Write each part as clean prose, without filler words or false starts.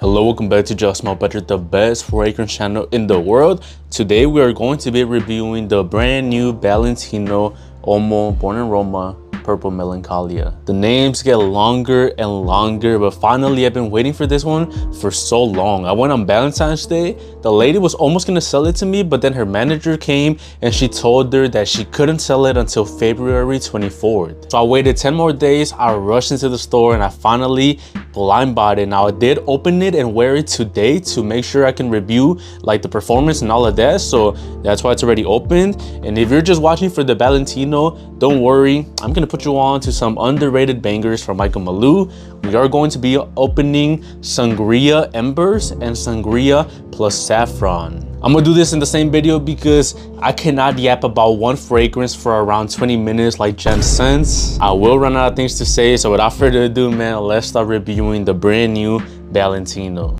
Hello, welcome back to Just Smell Better, the best fragrance channel in the world. Today we are going to be reviewing the brand new Valentino Uomo Born in Roma Purple Melancholia. The names get longer and longer, but finally I've been waiting for this one for so long. I went on Valentine's Day. The lady was almost gonna sell it to me, but then her manager came and she told her that she couldn't sell it until February 24th. So I waited 10 more days. I rushed into the store and I finally blind bought it. Now I did open it and wear it today to make sure I can review like the performance and all of that. So that's why it's already opened. And if you're just watching for the Valentino, don't worry. I'm gonna put you on to some underrated bangers from Malul. We are going to be opening Sangria+Embers and Sangria Plus Saffron. I'm gonna do this in the same video because I cannot yap about one fragrance for around 20 minutes like Jen Sense. I will run out of things to say, so without further ado, man, let's start reviewing the brand new Valentino.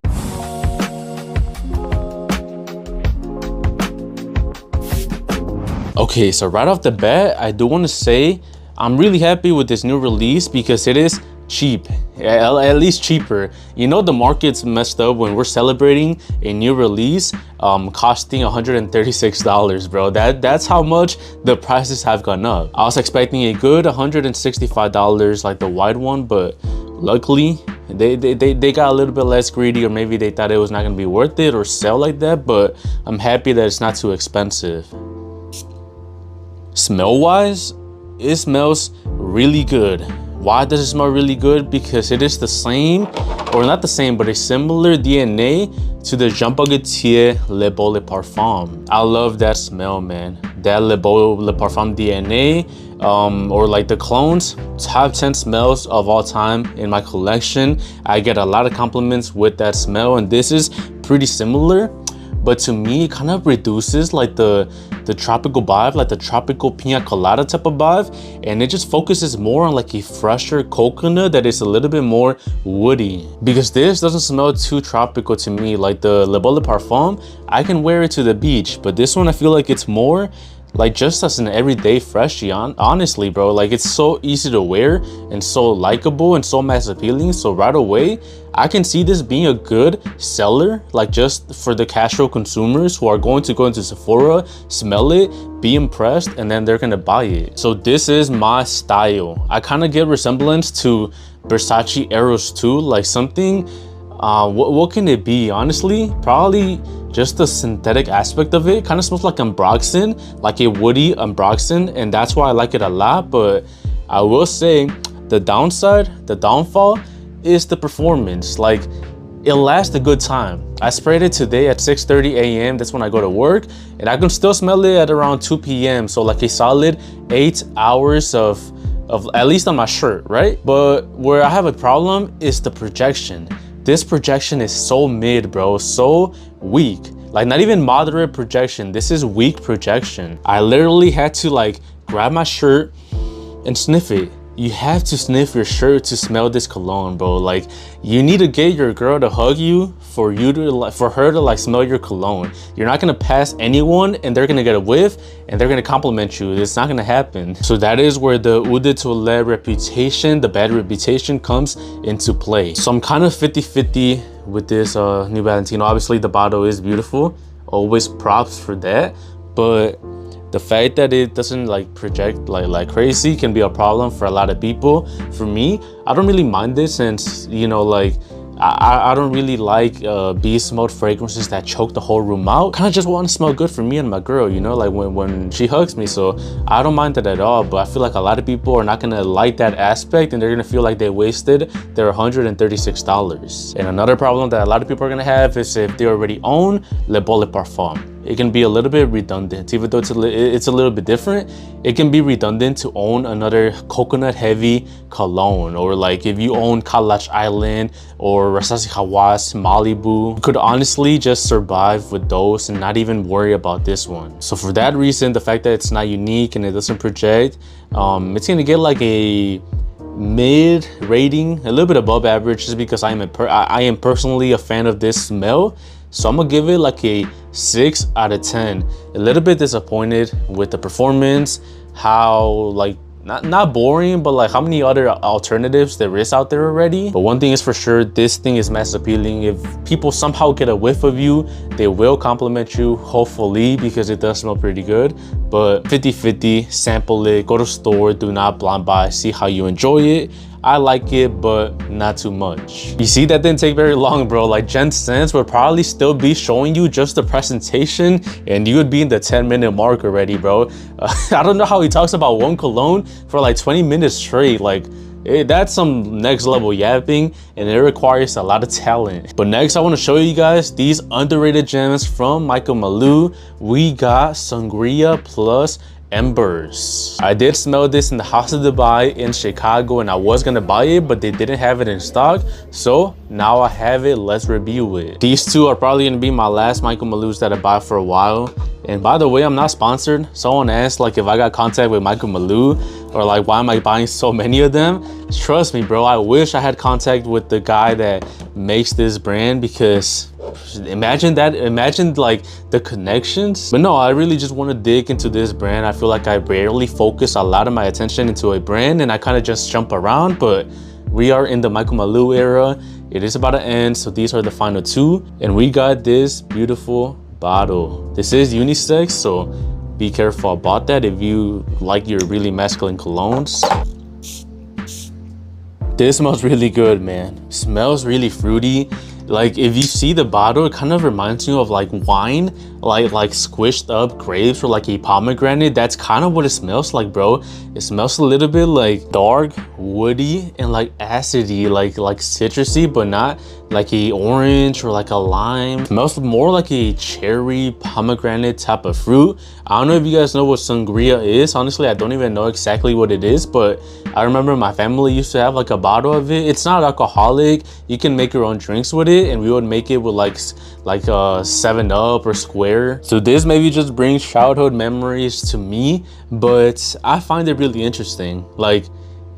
Okay, so right off the bat, I do want to say I'm really happy with this new release because it is cheap, at least cheaper. You know, the market's messed up when we're celebrating a new release costing $136, bro. That's how much the prices have gone up. I was expecting a good $165 like the white one, but luckily they got a little bit less greedy, or maybe they thought it was not gonna be worth it or sell like that. But I'm happy that it's not too expensive. Smell wise, it smells really good. Why does it smell really good? Because it is the same, or not the same, but a similar DNA to the Jean Paul Le Beau Le Parfum. I love that smell, man. That Le Beau Le Parfum DNA, or like the clones, top 10 smells of all time in my collection. I get a lot of compliments with that smell, and this is pretty similar. But to me, it kind of reduces like the tropical vibe, like the tropical pina colada type of vibe, and it just focuses more on like a fresher coconut that is a little bit more woody. Because this doesn't smell too tropical to me. Like the Le Beau Le Parfum, I can wear it to the beach, but this one I feel like it's more like just as an everyday freshie. Honestly, bro, like it's so easy to wear and so likable and so mass appealing. So right away, I can see this being a good seller, like just for the casual consumers who are going to go into Sephora, smell it, be impressed, and then they're gonna buy it. So this is my style. I kind of get resemblance to Versace Eros too, like something, what can it be? Honestly, probably just the synthetic aspect of it. Kind of smells like Ambroxan, like a woody Ambroxan, and that's why I like it a lot. But I will say the downfall is the performance. Like, it lasts a good time. I sprayed it today at 6:30 a.m. That's when I go to work, and I can still smell it at around 2 p.m. So like a solid 8 hours of at least on my shirt, right? But where I have a problem is the projection. This projection is so mid, bro, so weak. Like not even moderate projection. This is weak projection. I literally had to like grab my shirt and sniff it. You have to sniff your shirt to smell this cologne, bro. Like you need to get your girl to hug you for her to like smell your cologne. You're not gonna pass anyone and they're gonna get a whiff and they're gonna compliment you. It's not gonna happen. So that is where the eau de toilette reputation, the bad reputation, comes into play. So I'm kind of 50-50 with this new Valentino. Obviously the bottle is beautiful, always props for that, but the fact that it doesn't like project like crazy can be a problem for a lot of people. For me, I don't really mind this, since, you know, like I don't really like bee smoked fragrances that choke the whole room out. Kind of just want to smell good for me and my girl, you know, like when she hugs me. So I don't mind that at all, but I feel like a lot of people are not gonna like that aspect, and they're gonna feel like they wasted their $136. And another problem that a lot of people are gonna have is if they already own Le Beau Le Parfum. It can be a little bit redundant. Even though it's a little bit different, it can be redundant to own another coconut heavy cologne. Or like if you own Kalash Island or Rasasi Hawass, Malibu, you could honestly just survive with those and not even worry about this one. So for that reason, the fact that it's not unique and it doesn't project, it's gonna get like a mid rating, a little bit above average, just because I am personally a fan of this smell. So I'm gonna give it like a 6 out of 10. A little bit disappointed with the performance, how like not boring, but like how many other alternatives there is out there already. But one thing is for sure, this thing is mass appealing. If people somehow get a whiff of you, they will compliment you, hopefully, because it does smell pretty good. But 50-50, sample it, go to store, do not blind buy, see how you enjoy it. I like it, but not too much. You see, that didn't take very long, bro. Like Jen Sense would probably still be showing you just the presentation and you would be in the 10-minute mark already, bro. I don't know how he talks about one cologne for like 20 minutes straight. Like, that's some next level yapping, and it requires a lot of talent. But next, I want to show you guys these underrated gems from Michael Malul. We got Sangria Plus Embers. I did smell this in the House of Dubai in Chicago, and I was gonna buy it, but they didn't have it in stock. So now I have it. Let's review it. These two are probably gonna be my last Michael Malul's that I buy for a while. And by the way, I'm not sponsored. Someone asked like if I got contact with Michael Malul, or like why am I buying so many of them? Trust me, bro, I wish I had contact with the guy that makes this brand, because imagine like the connections. But no, I really just want to dig into this brand. I feel like I rarely focus a lot of my attention into a brand, and I kind of just jump around. But we are in the Michael Malul era. It is about to end, so these are the final two. And we got this beautiful bottle. This is unisex, so be careful about that if you like your really masculine colognes. This smells really good, man. Smells really fruity. Like if you see the bottle, it kind of reminds you of like wine, like squished up grapes or like a pomegranate. That's kind of what it smells like, bro. It smells a little bit like dark, woody, and like acidy, like citrusy, but not like a orange or like a lime. It smells more like a cherry pomegranate type of fruit. I don't know if you guys know what sangria is. Honestly, I don't even know exactly what it is, but I remember my family used to have like a bottle of it. It's not alcoholic. You can make your own drinks with it, and we would make it with like 7-Up or Square. So this maybe just brings childhood memories to me, but I find it really interesting. Like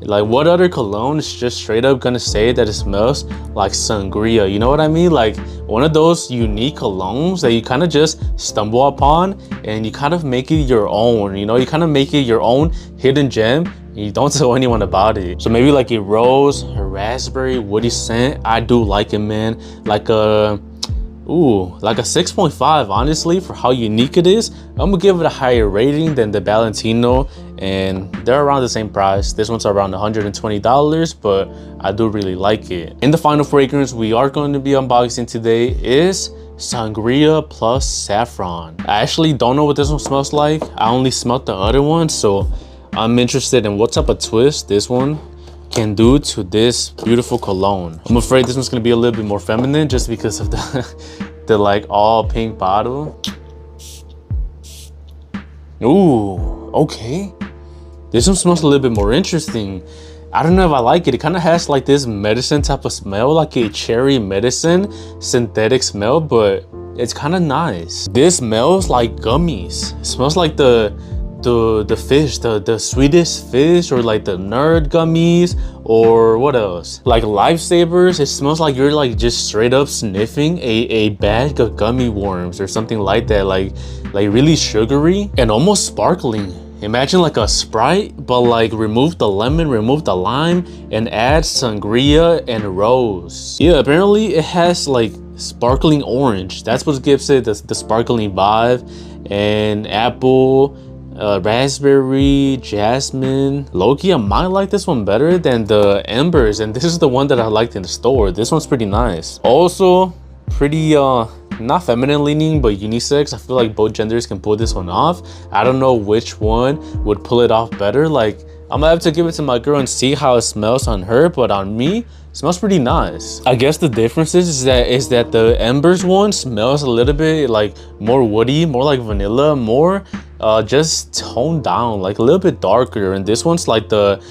what other cologne is just straight up gonna say that it smells like sangria? You know what I mean? Like one of those unique colognes that you kind of just stumble upon and you kind of make it your own. You know, you kind of make it your own hidden gem and you don't tell anyone about it. So maybe like a rose, a raspberry, woody scent. I do like it, man. Like a 6.5, honestly, for how unique it is. I'm gonna give it a higher rating than the Valentino, and they're around the same price. This one's around $120, but I do really like it. And the final fragrance we are going to be unboxing today is Sangria Plus Saffron. I actually don't know what this one smells like. I only smelled the other one, so I'm interested in what type of twist this one can do to this beautiful cologne. I'm afraid this one's gonna be a little bit more feminine just because of the like all pink bottle. Ooh, okay. This one smells a little bit more interesting. I don't know if I like it. It kind of has like this medicine type of smell, like a cherry medicine synthetic smell, but it's kind of nice. This smells like gummies. It smells like the fish, the Swedish fish, or like the nerd gummies, or what else, like Lifesavers. It smells like you're like just straight up sniffing a bag of gummy worms or something like that, like really sugary and almost sparkling. Imagine like a Sprite, but like remove the lemon, remove the lime, and add sangria and rose. Yeah, apparently it has like sparkling orange. That's what gives it the sparkling vibe. And apple, raspberry, jasmine. Loki, I might like this one better than the Embers, and this is the one that I liked in the store. This one's pretty nice. Also pretty not feminine leaning, but unisex. I feel like both genders can pull this one off. I don't know which one would pull it off better. Like I'm gonna have to give it to my girl and see how it smells on her, but on me it smells pretty nice. I guess the difference is that the Embers one smells a little bit like more woody, more like vanilla, more just toned down, like a little bit darker, and this one's like the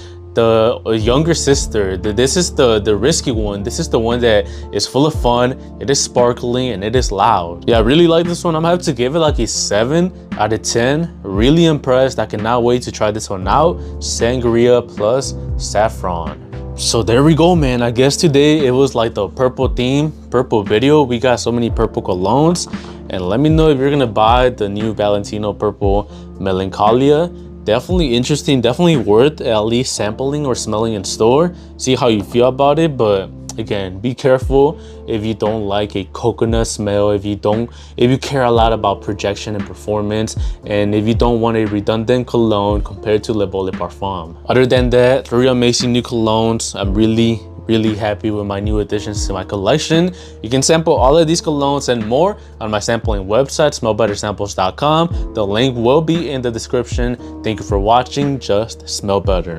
younger sister. This is the risky one. This is the one that is full of fun, it is sparkling, and it is loud. Yeah, I really like this one. I'm gonna have to give it like a 7 out of 10. Really impressed. I cannot wait to try this one out. Sangria Plus Saffron. So there we go, man. I guess today it was like the purple theme, purple video. We got so many purple colognes, and let me know if you're gonna buy the new Valentino purple Melancholia. definitely interesting, definitely worth at least sampling or smelling in store, see how you feel about it. But again, be careful if you don't like a coconut smell, if you care a lot about projection and performance, and if you don't want a redundant cologne compared to Le Beau Parfum. Other than that, 3 amazing new colognes. I'm really happy with my new additions to my collection. You can sample all of these colognes and more on my sampling website, smellbettersamples.com. The link will be in the description. Thank you for watching. Just smell better.